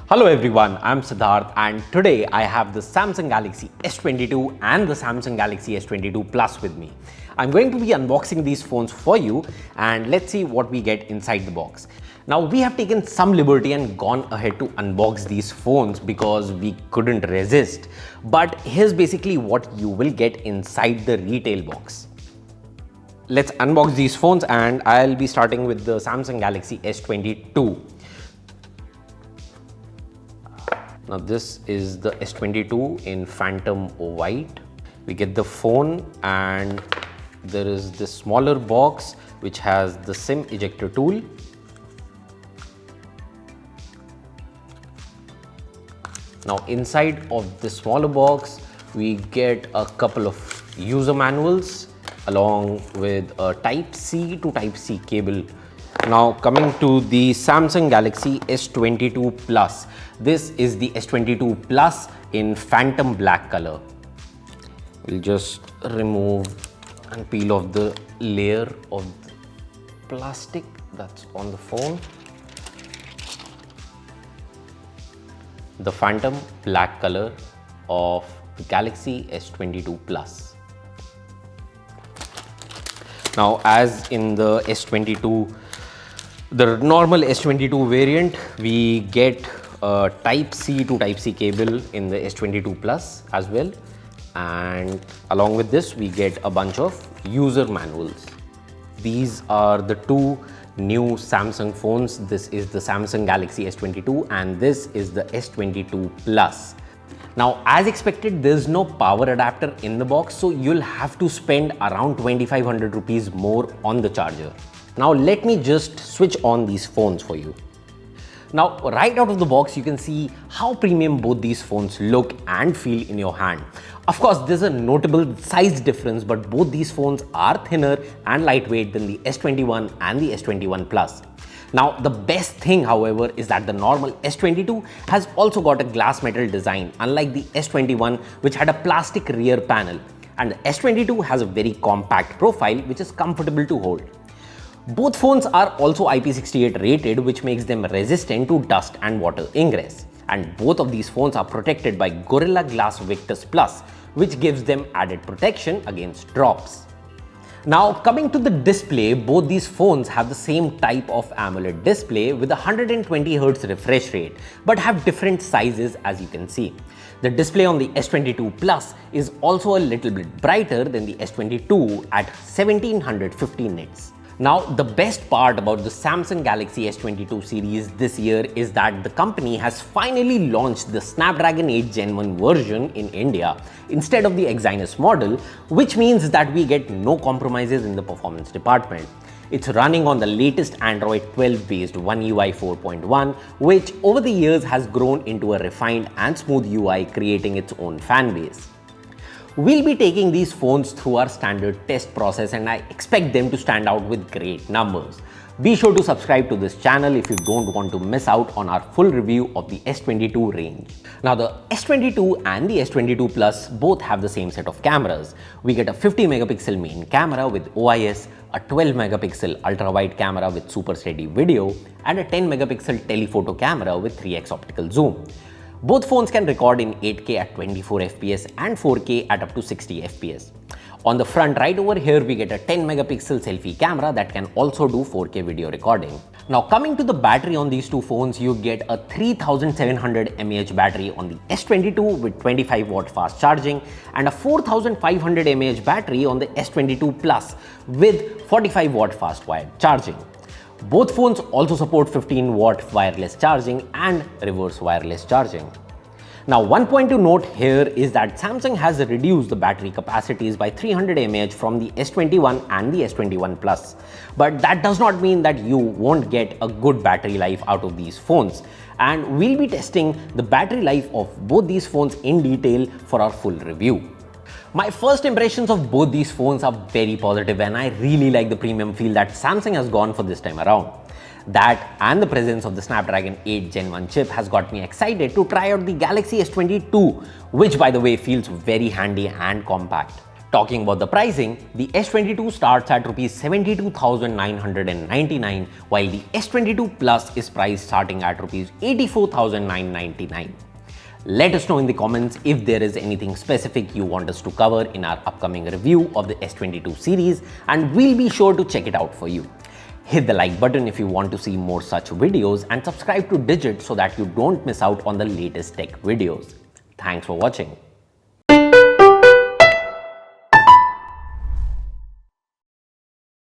Hello everyone, I'm Siddharth and today I have the Samsung Galaxy S22 and the Samsung Galaxy S22 Plus with me. I'm going to be unboxing these phones for you and let's see what we get inside the box. Now we have taken some liberty and gone ahead to unbox these phones because we couldn't resist. But here's basically what you will get inside the retail box. Let's unbox these phones and I'll be starting with the Samsung Galaxy S22. Now this is the S22 in Phantom White. We get the phone and there is this smaller box which has the SIM ejector tool. Now inside of the smaller box we get a couple of user manuals along with a Type-C to Type-C cable. Now coming to the Samsung Galaxy S22 Plus. This is the S22 Plus in Phantom Black color. We'll just remove and peel off the layer of the plastic that's on the phone. The Phantom Black color of the Galaxy S22 Plus. Now as in the S22, the normal S22 variant, we get a Type-C to Type-C cable in the S22 Plus as well, and along with this we get a bunch of user manuals. These are the two new Samsung phones. This is the Samsung Galaxy S22 and this is the S22 Plus. Now as expected, there's no power adapter in the box, so you'll have to spend around 2500 rupees more on the charger. Now let me just switch on these phones for you. Now right out of the box you can see how premium both these phones look and feel in your hand. Of course there's a notable size difference, but both these phones are thinner and lightweight than the S21 and the S21 Plus. Now the best thing however is that the normal S22 has also got a glass metal design, unlike the S21 which had a plastic rear panel, and the S22 has a very compact profile which is comfortable to hold. Both phones are also IP68 rated, which makes them resistant to dust and water ingress. And both of these phones are protected by Gorilla Glass Victus Plus, which gives them added protection against drops. Now coming to the display, both these phones have the same type of AMOLED display with a 120Hz refresh rate, but have different sizes as you can see. The display on the S22 Plus is also a little bit brighter than the S22 at 1750 nits. Now, the best part about the Samsung Galaxy S22 series this year is that the company has finally launched the Snapdragon 8 Gen 1 version in India instead of the Exynos model, which means that we get no compromises in the performance department. It's running on the latest Android 12 based One UI 4.1, which over the years has grown into a refined and smooth UI, creating its own fan base. We'll be taking these phones through our standard test process and I expect them to stand out with great numbers. Be sure to subscribe to this channel if you don't want to miss out on our full review of the S22 range. Now the S22 and the S22 Plus both have the same set of cameras. We get a 50 megapixel main camera with OIS, a 12 megapixel ultra wide camera with super steady video, and a 10 megapixel telephoto camera with 3x optical zoom. Both phones can record in 8K at 24 FPS and 4K at up to 60 FPS. On the front right over here, we get a 10 megapixel selfie camera that can also do 4K video recording. Now coming to the battery on these two phones, you get a 3700 mAh battery on the S22 with 25 watt fast charging and a 4500 mAh battery on the S22 Plus with 45 watt fast wired charging. Both phones also support 15 watt wireless charging and reverse wireless charging. Now one point to note here is that Samsung has reduced the battery capacities by 300 mAh from the S21 and the S21 Plus. But that does not mean that you won't get a good battery life out of these phones. And we'll be testing the battery life of both these phones in detail for our full review. My first impressions of both these phones are very positive and I really like the premium feel that Samsung has gone for this time around. That and the presence of the Snapdragon 8 Gen 1 chip has got me excited to try out the Galaxy S22, which by the way feels very handy and compact. Talking about the pricing, the S22 starts at rupees 72,999 while the S22 Plus is priced starting at rupees 84,999. Let us know in the comments if there is anything specific you want us to cover in our upcoming review of the S22 series, and we'll be sure to check it out for you. Hit the like button if you want to see more such videos and subscribe to Digit so that you don't miss out on the latest tech videos. Thanks for watching.